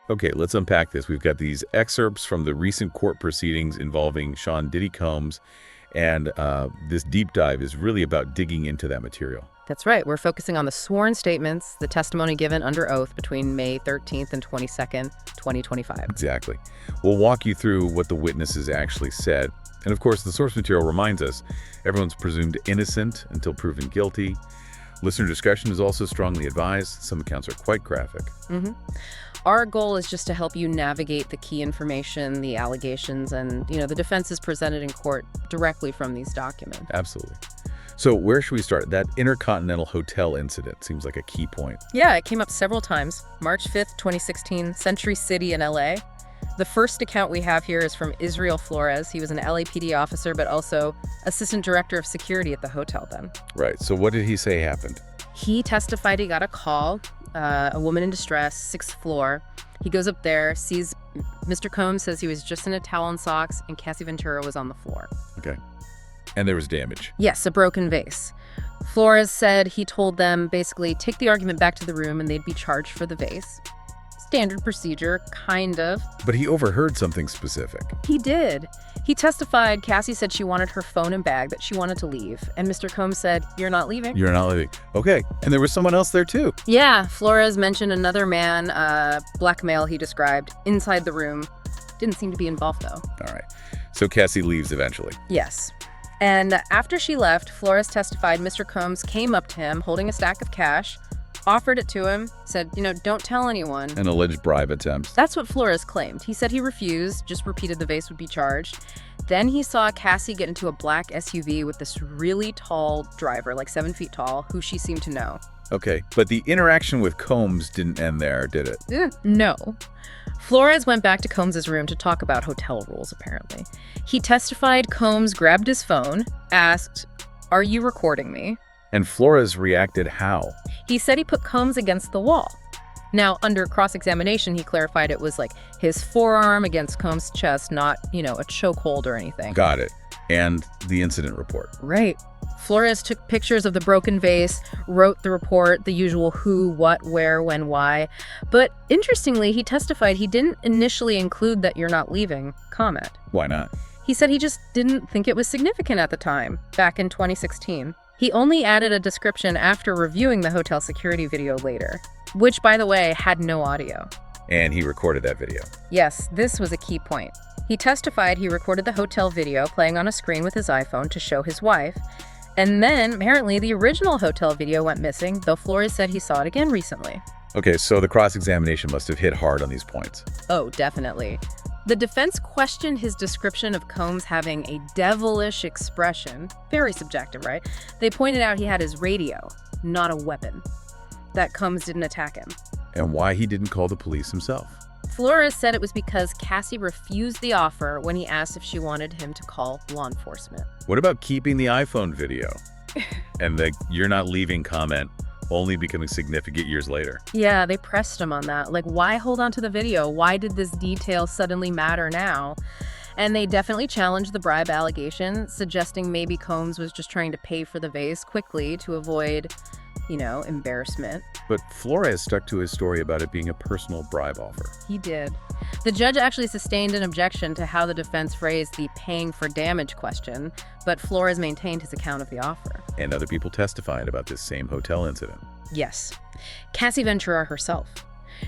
Okay, let's unpack this. We've got these excerpts from the recent court proceedings involving Sean Diddy Combs, and this deep dive is really about digging into that material. That's right. We're focusing on the sworn statements, the testimony given under oath between May 13th and 22nd, 2025. Exactly. We'll walk you through what the witnesses actually said. And of course, the source material reminds us everyone's presumed innocent until proven guilty. Listener discretion is also strongly advised. Some accounts are quite graphic. Our goal is just to help you navigate the key information, the allegations, and, the defenses presented in court directly from these documents. Absolutely. So where should we start? That Intercontinental Hotel incident seems like a key point. Yeah, it came up several times. March 5th, 2016, Century City in LA. The first account we have here is from Israel Flores. He was an LAPD officer, but also assistant director of security at the hotel then. Right. So what did he say happened? He testified he got a call, a woman in distress, 6th floor. He goes up there, sees Mr. Combs, says he was just in a towel and socks, and Cassie Ventura was on the floor. Okay. And there was damage. Yes, a broken vase. Flores said he told them basically take the argument back to the room and they'd be charged for the vase. Standard procedure, kind of. But he overheard something specific. He did. He testified Cassie said she wanted her phone and bag, that she wanted to leave. And Mr. Combs said, "You're not leaving." You're not leaving. Okay. And there was someone else there too. Yeah, Flores mentioned another man, black male he described, inside the room. Didn't seem to be involved though. All right. So Cassie leaves eventually. Yes. And after she left, Flores testified Mr. Combs came up to him holding a stack of cash, offered it to him, said, don't tell anyone. An alleged bribe attempt. That's what Flores claimed. He said he refused, just repeated the vase would be charged. Then he saw Cassie get into a black SUV with this really tall driver, like 7 feet tall, who she seemed to know. Okay, but the interaction with Combs didn't end there, did it? No. Flores went back to Combs' room to talk about hotel rules, apparently. He testified Combs grabbed his phone, asked, "Are you recording me?" And Flores reacted how? He said he put Combs against the wall. Now, under cross-examination, he clarified it was like his forearm against Combs' chest, not, a chokehold or anything. Got it. And the incident report. Right. Flores took pictures of the broken vase, wrote the report, the usual who, what, where, when, why. But interestingly, he testified he didn't initially include that "you're not leaving" comment. Why not? He said he just didn't think it was significant at the time, back in 2016. He only added a description after reviewing the hotel security video later, which, by the way, had no audio. And he recorded that video. Yes, this was a key point. He testified he recorded the hotel video playing on a screen with his iPhone to show his wife. And then, apparently, the original hotel video went missing, though Flores said he saw it again recently. Okay, so the cross-examination must have hit hard on these points. Oh, definitely. The defense questioned his description of Combs having a devilish expression. Very subjective, right? They pointed out he had his radio, not a weapon. That Combs didn't attack him. And why he didn't call the police himself. Flores said it was because Cassie refused the offer when he asked if she wanted him to call law enforcement. What about keeping the iPhone video? And the "you're not leaving" comment only becoming significant years later. Yeah, they pressed him on that. Like, why hold on to the video? Why did this detail suddenly matter now? And they definitely challenged the bribe allegation, suggesting maybe Combs was just trying to pay for the vase quickly to avoid, embarrassment. But Flores stuck to his story about it being a personal bribe offer. He did. The judge actually sustained an objection to how the defense phrased the paying for damage question, but Flores maintained his account of the offer. And other people testified about this same hotel incident. Yes. Cassie Ventura herself.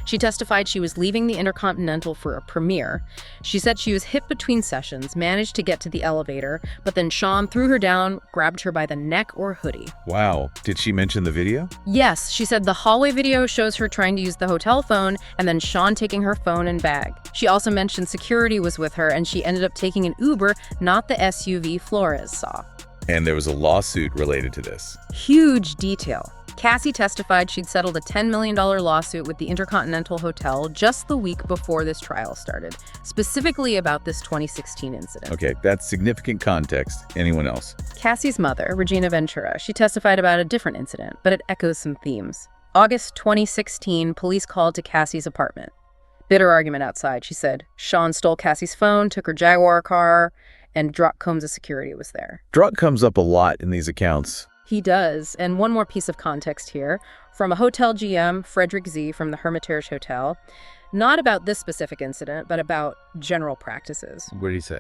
She testified she was leaving the Intercontinental for a premiere. She said she was hit between sessions, managed to get to the elevator, but then Sean threw her down, grabbed her by the neck or hoodie. Wow. Did she mention the video? Yes, she said the hallway video shows her trying to use the hotel phone and then Sean taking her phone and bag. She also mentioned security was with her and she ended up taking an Uber, not the SUV Flores saw. And there was a lawsuit related to this. Huge detail. Cassie testified she'd settled a $10 million lawsuit with the Intercontinental Hotel just the week before this trial started, specifically about this 2016 incident. Okay, that's significant context. Anyone else? Cassie's mother, Regina Ventura, she testified about a different incident, but it echoes some themes. August 2016, police called to Cassie's apartment. Bitter argument outside, she said. Sean stole Cassie's phone, took her Jaguar car, and Druck Combs' security was there. Druck comes up a lot in these accounts. He does. And one more piece of context here. From a hotel GM, Frederick Z. from the Hermitage Hotel. Not about this specific incident, but about general practices. What did he say?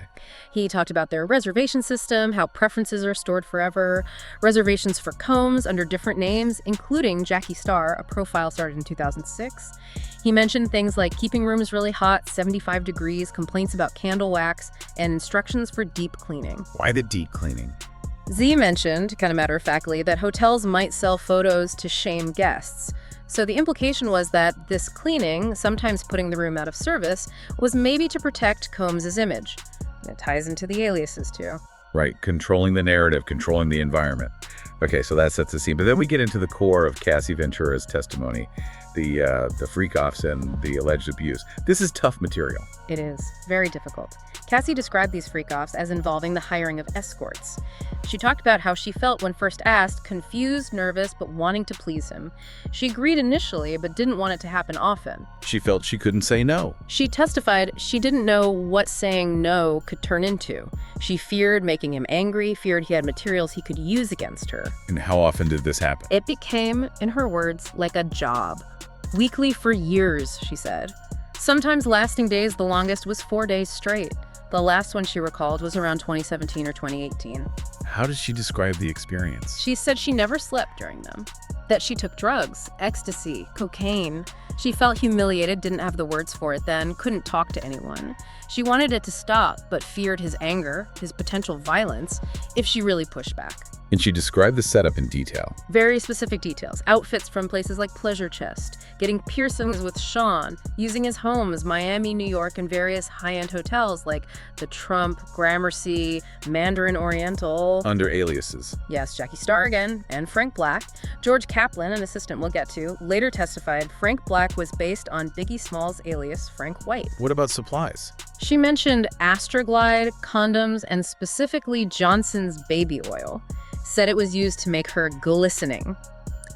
He talked about their reservation system, how preferences are stored forever, reservations for Combs under different names, including Jackie Starr, a profile started in 2006. He mentioned things like keeping rooms really hot, 75 degrees, complaints about candle wax, and instructions for deep cleaning. Why the deep cleaning? Z mentioned, kind of matter-of-factly, that hotels might sell photos to shame guests. So the implication was that this cleaning, sometimes putting the room out of service, was maybe to protect Combs' image. It ties into the aliases, too. Right, controlling the narrative, controlling the environment. Okay, so that sets the scene. But then we get into the core of Cassie Ventura's testimony, the freakoffs and the alleged abuse. This is tough material. It is. Very difficult. Cassie described these freakoffs as involving the hiring of escorts. She talked about how she felt when first asked, confused, nervous, but wanting to please him. She agreed initially, but didn't want it to happen often. She felt she couldn't say no. She testified she didn't know what saying no could turn into. She feared making him angry, feared he had materials he could use against her. And how often did this happen? It became, in her words, like a job. Weekly for years, she said. Sometimes lasting days, the longest was 4 days straight. The last one she recalled was around 2017 or 2018. How does she describe the experience? She said she never slept during them, that she took drugs, ecstasy, cocaine. She felt humiliated, didn't have the words for it then, couldn't talk to anyone. She wanted it to stop, but feared his anger, his potential violence, if she really pushed back. And she described the setup in detail. Very specific details. Outfits from places like Pleasure Chest, getting piercings with Sean, using his homes, Miami, New York, and various high-end hotels like the Trump, Gramercy, Mandarin Oriental. Under aliases. Yes, Jackie Starr again, and Frank Black. George Kaplan, an assistant we'll get to, later testified Frank Black was based on Biggie Smalls' alias Frank White. What about supplies? She mentioned Astroglide, condoms, and specifically Johnson's baby oil. Said it was used to make her glistening.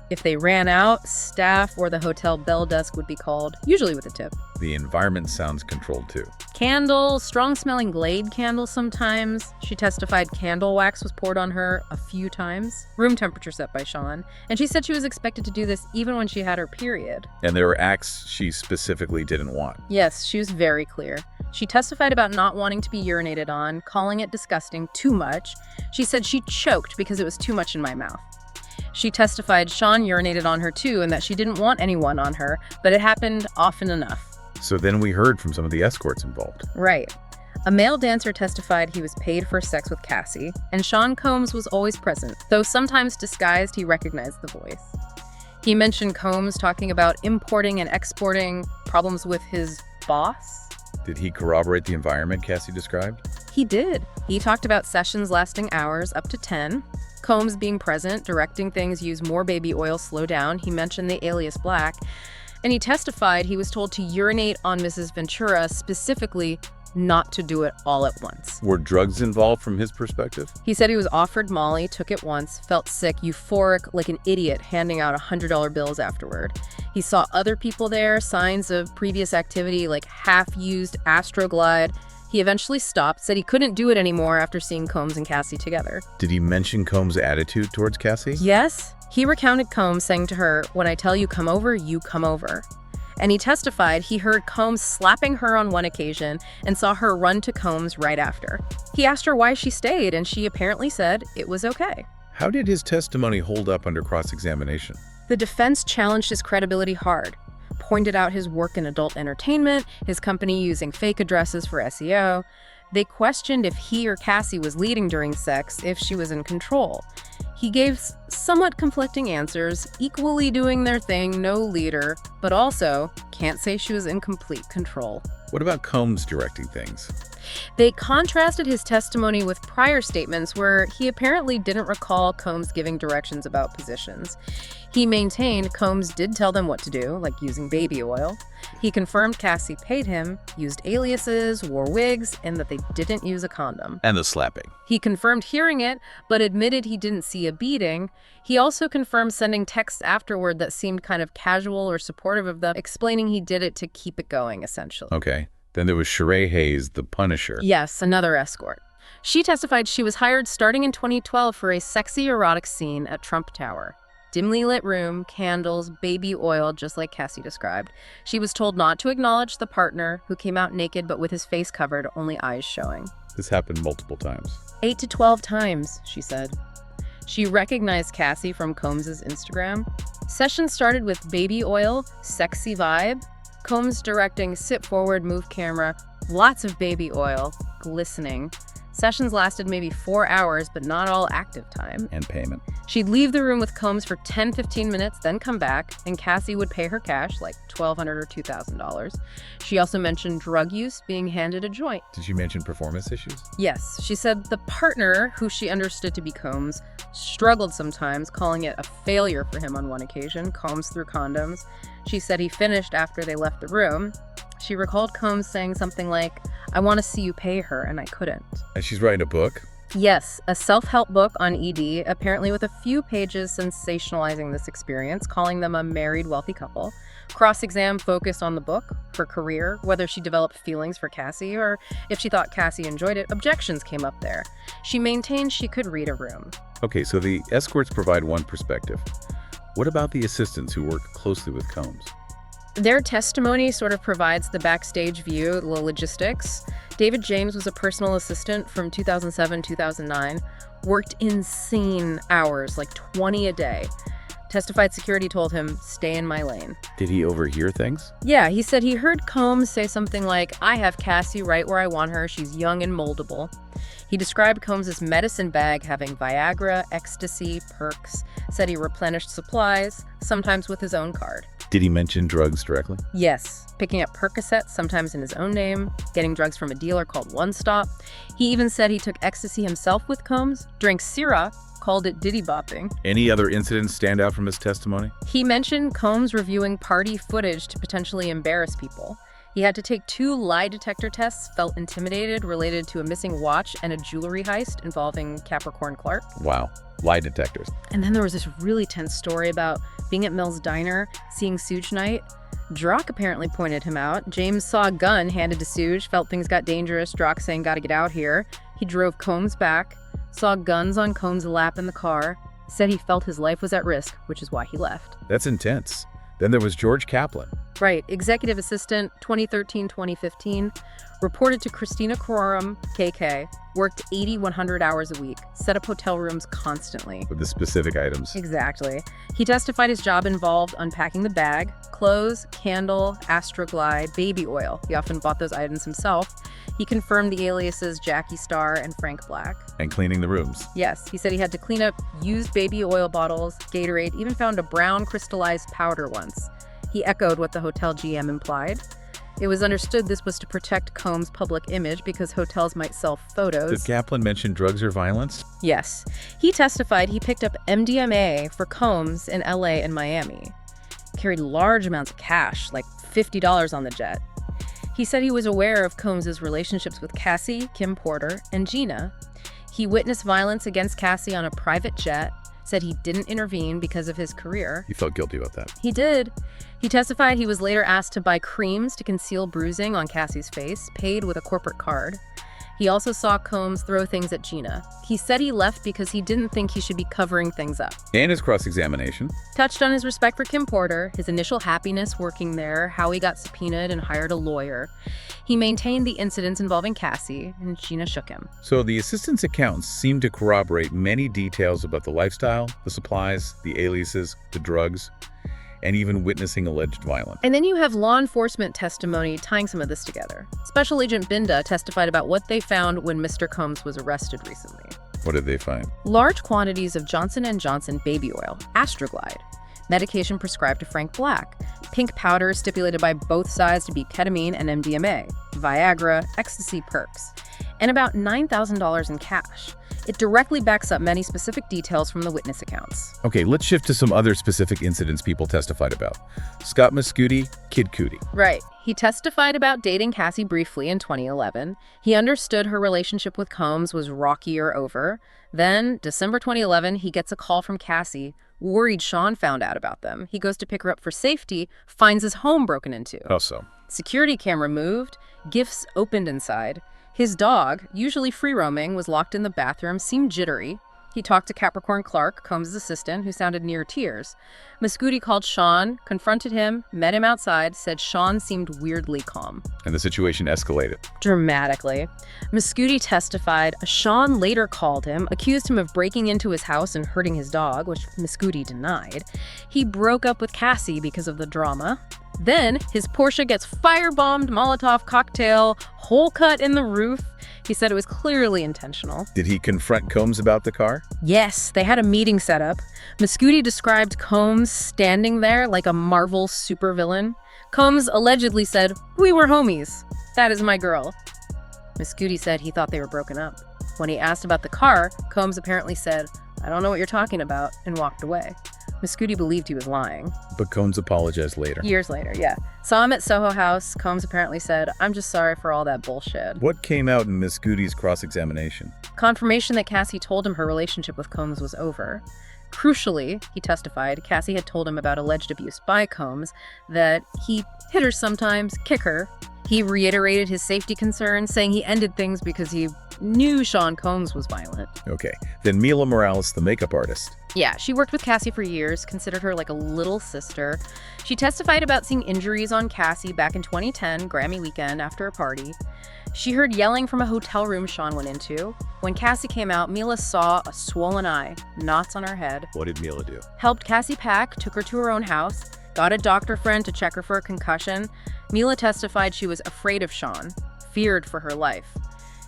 If they ran out, staff or the hotel bell desk would be called, usually with a tip. The environment sounds controlled too. Candles, strong-smelling Glade candles sometimes. She testified candle wax was poured on her a few times. Room temperature set by Sean. And she said she was expected to do this even when she had her period. And there were acts she specifically didn't want. Yes, she was very clear. She testified about not wanting to be urinated on, calling it disgusting, too much. She said she choked because it was too much in my mouth. She testified Sean urinated on her too and that she didn't want anyone on her, but it happened often enough. So then we heard from some of the escorts involved. Right. A male dancer testified he was paid for sex with Cassie, and Sean Combs was always present, though sometimes disguised he recognized the voice. He mentioned Combs talking about importing and exporting, problems with his boss. Did he corroborate the environment Cassie described? He did. He talked about sessions lasting hours, up to 10. Combs being present, directing things, use more baby oil, slow down. He mentioned the alias Black. And he testified he was told to urinate on Mrs. Ventura, specifically not to do it all at once. Were drugs involved from his perspective? He said he was offered Molly, took it once, felt sick, euphoric, like an idiot, handing out $100 bills afterward. He saw other people there, signs of previous activity like half-used Astroglide. He eventually stopped, said he couldn't do it anymore after seeing Combs and Cassie together. Did he mention Combs' attitude towards Cassie? Yes. He recounted Combs saying to her, "When I tell you come over, you come over." And he testified he heard Combs slapping her on one occasion and saw her run to Combs right after. He asked her why she stayed, and she apparently said it was okay. How did his testimony hold up under cross-examination? The defense challenged his credibility hard, pointed out his work in adult entertainment, his company using fake addresses for SEO. They questioned if he or Cassie was leading during sex, if she was in control. He gave somewhat conflicting answers, equally doing their thing, no leader, but also can't say she was in complete control. What about Combs directing things? They contrasted his testimony with prior statements where he apparently didn't recall Combs giving directions about positions. He maintained Combs did tell them what to do, like using baby oil. He confirmed Cassie paid him, used aliases, wore wigs, and that they didn't use a condom. And the slapping. He confirmed hearing it, but admitted he didn't see a beating. He also confirmed sending texts afterward that seemed kind of casual or supportive of them, explaining he did it to keep it going, essentially. Okay. Then there was Sheree Hayes, the Punisher. Yes, another escort. She testified she was hired starting in 2012 for a sexy erotic scene at Trump Tower. Dimly lit room, candles, baby oil, just like Cassie described. She was told not to acknowledge the partner, who came out naked but with his face covered, only eyes showing. This happened multiple times. 8 to 12 times, she said. She recognized Cassie from Combs' Instagram. Sessions started with baby oil, sexy vibe, Combs directing sit forward, move camera, lots of baby oil, glistening. Sessions lasted maybe 4 hours, but not all active time. And payment. She'd leave the room with Combs for 10-15 minutes, then come back, and Cassie would pay her cash, like $1,200 or $2,000. She also mentioned drug use, being handed a joint. Did she mention performance issues? Yes, she said the partner, who she understood to be Combs, struggled sometimes, calling it a failure for him on one occasion. Combs threw condoms. She said he finished after they left the room. She recalled Combs saying something like, "I want to see you pay her," and I couldn't. And she's writing a book? Yes, a self-help book on ED, apparently with a few pages sensationalizing this experience, calling them a married, wealthy couple. Cross-exam focused on the book, her career, whether she developed feelings for Cassie, or if she thought Cassie enjoyed it. Objections came up there. She maintained she could read a room. Okay, so the escorts provide one perspective. What about the assistants who work closely with Combs? Their testimony sort of provides the backstage view, the logistics. David James was a personal assistant from 2007-2009, worked insane hours, like 20 a day. Testified security told him, "Stay in my lane." Did he overhear things? Yeah, he said he heard Combs say something like, "I have Cassie right where I want her. She's young and moldable." He described Combs' medicine bag having Viagra, ecstasy, perks, said he replenished supplies, sometimes with his own card. Did he mention drugs directly? Yes, picking up Percocets, sometimes in his own name, getting drugs from a dealer called One Stop. He even said he took ecstasy himself with Combs, drank Ciroc, called it Diddy bopping. Any other incidents stand out from his testimony? He mentioned Combs reviewing party footage to potentially embarrass people. He had to take 2 lie detector tests, felt intimidated, related to a missing watch and a jewelry heist involving Capricorn Clark. Wow. Lie detectors. And then there was this really tense story about being at Mills' diner, seeing Suge Knight. Drock apparently pointed him out. James saw a gun handed to Suge, felt things got dangerous. Drock saying, "Gotta get out here." He drove Combs back, saw guns on Combs' lap in the car, said he felt his life was at risk, which is why he left. That's intense. Then there was George Kaplan. Right, executive assistant, 2013-2015, reported to Christina Coram, KK, worked 100 hours a week, set up hotel rooms constantly. With the specific items. Exactly. He testified his job involved unpacking the bag, clothes, candle, Astroglide, baby oil. He often bought those items himself. He confirmed the aliases Jackie Star and Frank Black. And cleaning the rooms. Yes, he said he had to clean up used baby oil bottles, Gatorade, even found a brown crystallized powder once. He echoed what the hotel GM implied. It was understood this was to protect Combs' public image because hotels might sell photos. Did Kaplan mention drugs or violence? Yes. He testified he picked up MDMA for Combs in LA and Miami. Carried large amounts of cash, like $50 on the jet. He said he was aware of Combs' relationships with Cassie, Kim Porter, and Gina. He witnessed violence against Cassie on a private jet, said he didn't intervene because of his career. He felt guilty about that. He did. He testified he was later asked to buy creams to conceal bruising on Cassie's face, paid with a corporate card. He also saw Combs throw things at Gina. He said he left because he didn't think he should be covering things up. And his cross-examination. Touched on his respect for Kim Porter, his initial happiness working there, how he got subpoenaed and hired a lawyer. He maintained the incidents involving Cassie, and Gina shook him. So the assistant's accounts seem to corroborate many details about the lifestyle, the supplies, the aliases, the drugs, and even witnessing alleged violence. And then you have law enforcement testimony tying some of this together. Special Agent Binda testified about what they found when Mr. Combs was arrested recently. What did they find? Large quantities of Johnson & Johnson baby oil, Astroglide, medication prescribed to Frank Black, pink powder stipulated by both sides to be ketamine and MDMA, Viagra, ecstasy perks, and about $9,000 in cash. It directly backs up many specific details from the witness accounts. Okay, let's shift to some other specific incidents people testified about. Scott Muscudi, Kid Cootie. Right. He testified about dating Cassie briefly in 2011. He understood her relationship with Combs was rocky or over. Then, December 2011, he gets a call from Cassie, worried Sean found out about them. He goes to pick her up for safety, finds his home broken into. How so? Security camera moved, gifts opened inside. His dog, usually free roaming, was locked in the bathroom, seemed jittery. He talked to Capricorn Clark, Combs' assistant, who sounded near tears. Muscudi called Sean, confronted him, met him outside, said Sean seemed weirdly calm. And the situation escalated. Dramatically. Muscudi testified. Sean later called him, accused him of breaking into his house and hurting his dog, which Muscudi denied. He broke up with Cassie because of the drama. Then his Porsche gets firebombed, Molotov cocktail, hole cut in the roof. He said it was clearly intentional. Did he confront Combs about the car? Yes, they had a meeting set up. Muscudi described Combs standing there like a Marvel supervillain. Combs allegedly said, "We were homies. That is my girl." Muscudi said he thought they were broken up. When he asked about the car, Combs apparently said, "I don't know what you're talking about," and walked away. Muscudi believed he was lying. But Combs apologized later. Years later, yeah. Saw him at Soho House. Combs apparently said, "I'm just sorry for all that bullshit." What came out in Miss Goody's cross-examination? Confirmation that Cassie told him her relationship with Combs was over. Crucially, he testified, Cassie had told him about alleged abuse by Combs, that he hit her sometimes, kick her. He reiterated his safety concerns, saying he ended things because he knew Sean Combs was violent. Okay. Then Mila Morales, the makeup artist. Yeah, she worked with Cassie for years, considered her like a little sister. She testified about seeing injuries on Cassie back in 2010, Grammy weekend, after a party. She heard yelling from a hotel room Sean went into. When Cassie came out, Mila saw a swollen eye, knots on her head. What did Mila do? Helped Cassie pack, took her to her own house, got a doctor friend to check her for a concussion. Mila testified she was afraid of Sean, feared for her life.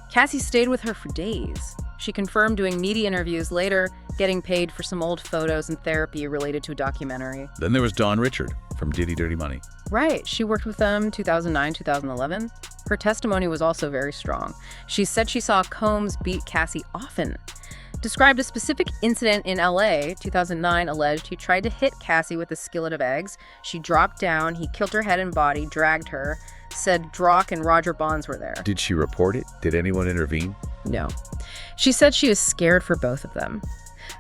Cassie stayed with her for days. She confirmed doing media interviews later, getting paid for some old photos and therapy related to a documentary. Then there was Dawn Richard from Diddy Dirty Money. Right, she worked with them 2009, 2011. Her testimony was also very strong. She said she saw Combs beat Cassie often. Described a specific incident in LA, 2009, alleged he tried to hit Cassie with a skillet of eggs. She dropped down, he killed her head and body, dragged her, said Drock and Roger Bonds were there. Did she report it? Did anyone intervene? No. She said she was scared for both of them.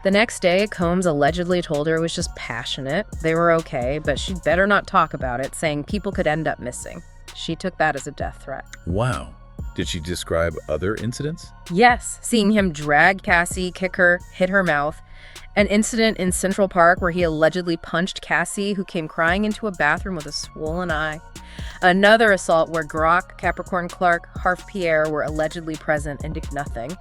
The next day, Combs allegedly told her it was just passionate. They were okay, but she'd better not talk about it, saying people could end up missing. She took that as a death threat. Wow. Did she describe other incidents? Yes, seeing him drag Cassie, kick her, hit her mouth. An incident in Central Park where he allegedly punched Cassie, who came crying into a bathroom with a swollen eye. Another assault where Grock, Capricorn Clark, Harf Pierre were allegedly present and did nothing,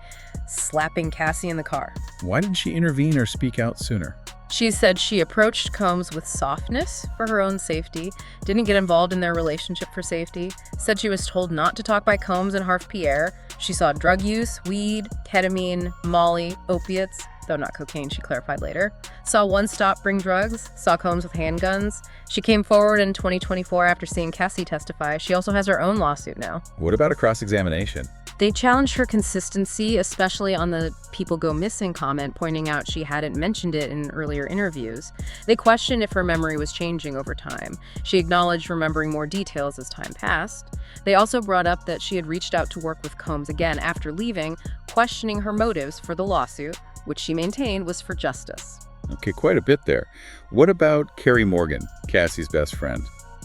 slapping Cassie in the car. Why didn't she intervene or speak out sooner? She said she approached Combs with softness for her own safety, didn't get involved in their relationship for safety, said she was told not to talk by Combs and Harf Pierre. She saw drug use, weed, ketamine, Molly, opiates, though not cocaine, she clarified later. Saw one stop bring drugs, saw Combs with handguns. She came forward in 2024 after seeing Cassie testify. She also has her own lawsuit now. What about a cross-examination? They challenged her consistency, especially on the people go missing comment, pointing out she hadn't mentioned it in earlier interviews. They questioned if her memory was changing over time. She acknowledged remembering more details as time passed. They also brought up that she had reached out to work with Combs again after leaving, questioning her motives for the lawsuit, which she maintained was for justice. Okay, quite a bit there. What about Carrie Morgan, Cassie's best friend?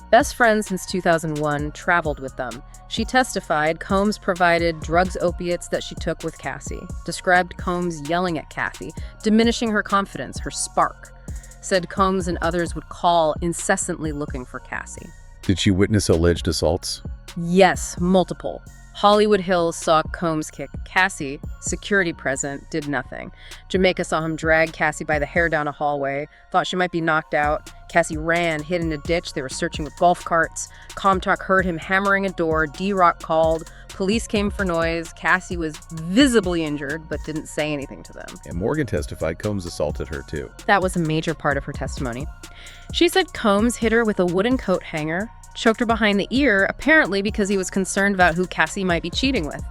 Best friends since 2001, traveled with them. She testified Combs provided drugs, opiates that she took with Cassie. Described Combs yelling at Cassie, diminishing her confidence, her spark. Said Combs and others would call incessantly looking for Cassie. Did she witness alleged assaults? Yes, multiple. Hollywood Hills saw Combs kick Cassie. Security present did nothing. Jamaica saw him drag Cassie by the hair down a hallway. Thought she might be knocked out. Cassie ran, hid in a ditch. They were searching with golf carts. Comtalk heard him hammering a door. D-Rock called. Police came for noise. Cassie was visibly injured, but didn't say anything to them. And Morgan testified Combs assaulted her too. That was a major part of her testimony. She said Combs hit her with a wooden coat hanger, choked her behind the ear, apparently because he was concerned about who Cassie might be cheating with.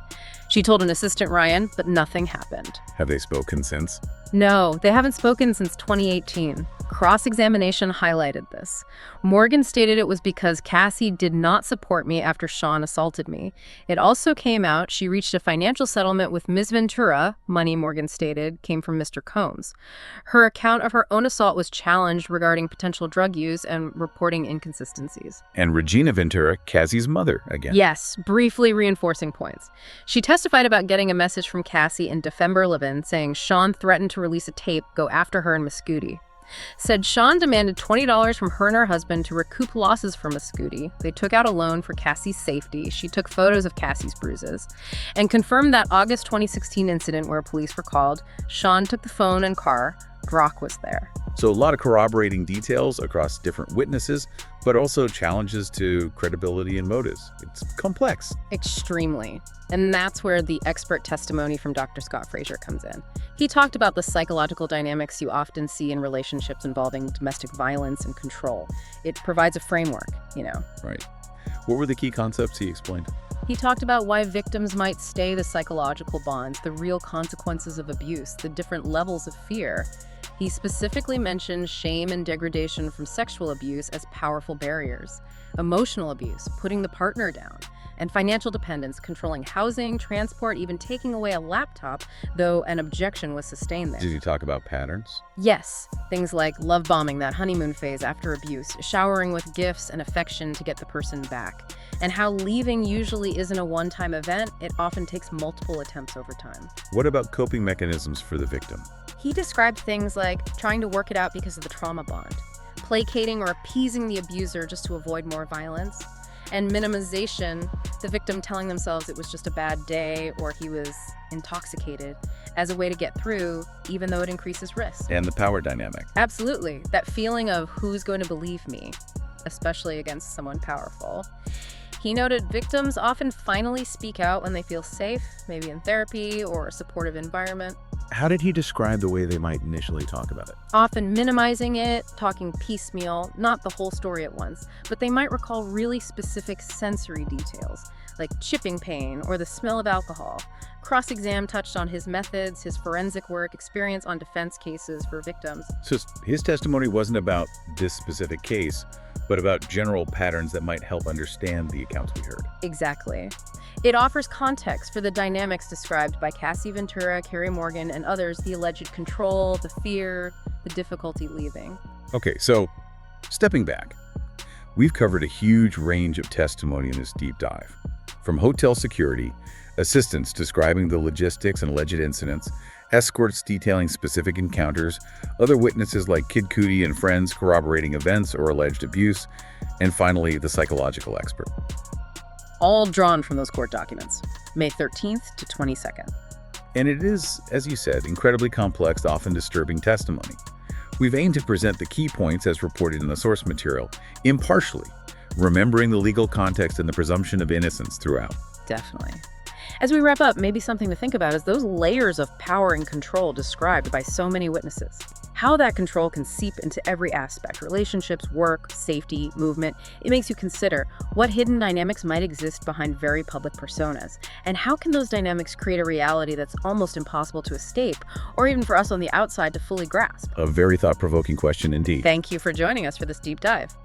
She told an assistant Ryan, but nothing happened. Have they spoken since? No, they haven't spoken since 2018. Cross-examination highlighted this. Morgan stated it was because Cassie did not support me after Sean assaulted me. It also came out she reached a financial settlement with Ms. Ventura. Money, Morgan stated, came from Mr. Combs. Her account of her own assault was challenged regarding potential drug use and reporting inconsistencies. And Regina Ventura, Cassie's mother, again. Yes, briefly reinforcing points. She testified about getting a message from Cassie in December 11 saying Sean threatened to release a tape, go after her in Muscooty. Said Sean demanded $20 from her and her husband to recoup losses from Muscooty. They took out a loan for Cassie's safety. She took photos of Cassie's bruises and confirmed that August 2016 incident where police were called. Sean took the phone and car. Brock was there. So a lot of corroborating details across different witnesses, but also challenges to credibility and motives. It's complex. Extremely. And that's where the expert testimony from Dr. Scott Frazier comes in. He talked about the psychological dynamics you often see in relationships involving domestic violence and control. It provides a framework, Right. What were the key concepts he explained? He talked about why victims might stay, the psychological bonds, the real consequences of abuse, the different levels of fear. He specifically mentioned shame and degradation from sexual abuse as powerful barriers, emotional abuse, putting the partner down, and financial dependence, controlling housing, transport, even taking away a laptop, though an objection was sustained there. Did he talk about patterns? Yes, things like love bombing, that honeymoon phase after abuse, showering with gifts and affection to get the person back, and how leaving usually isn't a one-time event, it often takes multiple attempts over time. What about coping mechanisms for the victim? He described things like trying to work it out because of the trauma bond, placating or appeasing the abuser just to avoid more violence, and minimization, the victim telling themselves it was just a bad day or he was intoxicated, as a way to get through, even though it increases risk. And the power dynamic. Absolutely. That feeling of who's going to believe me, especially against someone powerful. He noted victims often finally speak out when they feel safe, maybe in therapy or a supportive environment. How did he describe the way they might initially talk about it? Often minimizing it, talking piecemeal, not the whole story at once, but they might recall really specific sensory details, like chipping pain or the smell of alcohol. Cross-exam touched on his methods, his forensic work, experience on defense cases for victims. So his testimony wasn't about this specific case, but about general patterns that might help understand the accounts we heard. Exactly. It offers context for the dynamics described by Cassie Ventura, Carrie Morgan, and others, the alleged control, the fear, the difficulty leaving. Okay, so stepping back, we've covered a huge range of testimony in this deep dive. From hotel security, assistants describing the logistics and alleged incidents, escorts detailing specific encounters, other witnesses like Kid Cudi and friends corroborating events or alleged abuse, and finally, the psychological expert. All drawn from those court documents, May 13th to 22nd. And it is, as you said, incredibly complex, often disturbing testimony. We've aimed to present the key points as reported in the source material, impartially, remembering the legal context and the presumption of innocence throughout. Definitely. As we wrap up, maybe something to think about is those layers of power and control described by so many witnesses. How that control can seep into every aspect, relationships, work, safety, movement. It makes you consider what hidden dynamics might exist behind very public personas, and how can those dynamics create a reality that's almost impossible to escape, or even for us on the outside to fully grasp. A very thought-provoking question indeed. Thank you for joining us for this deep dive.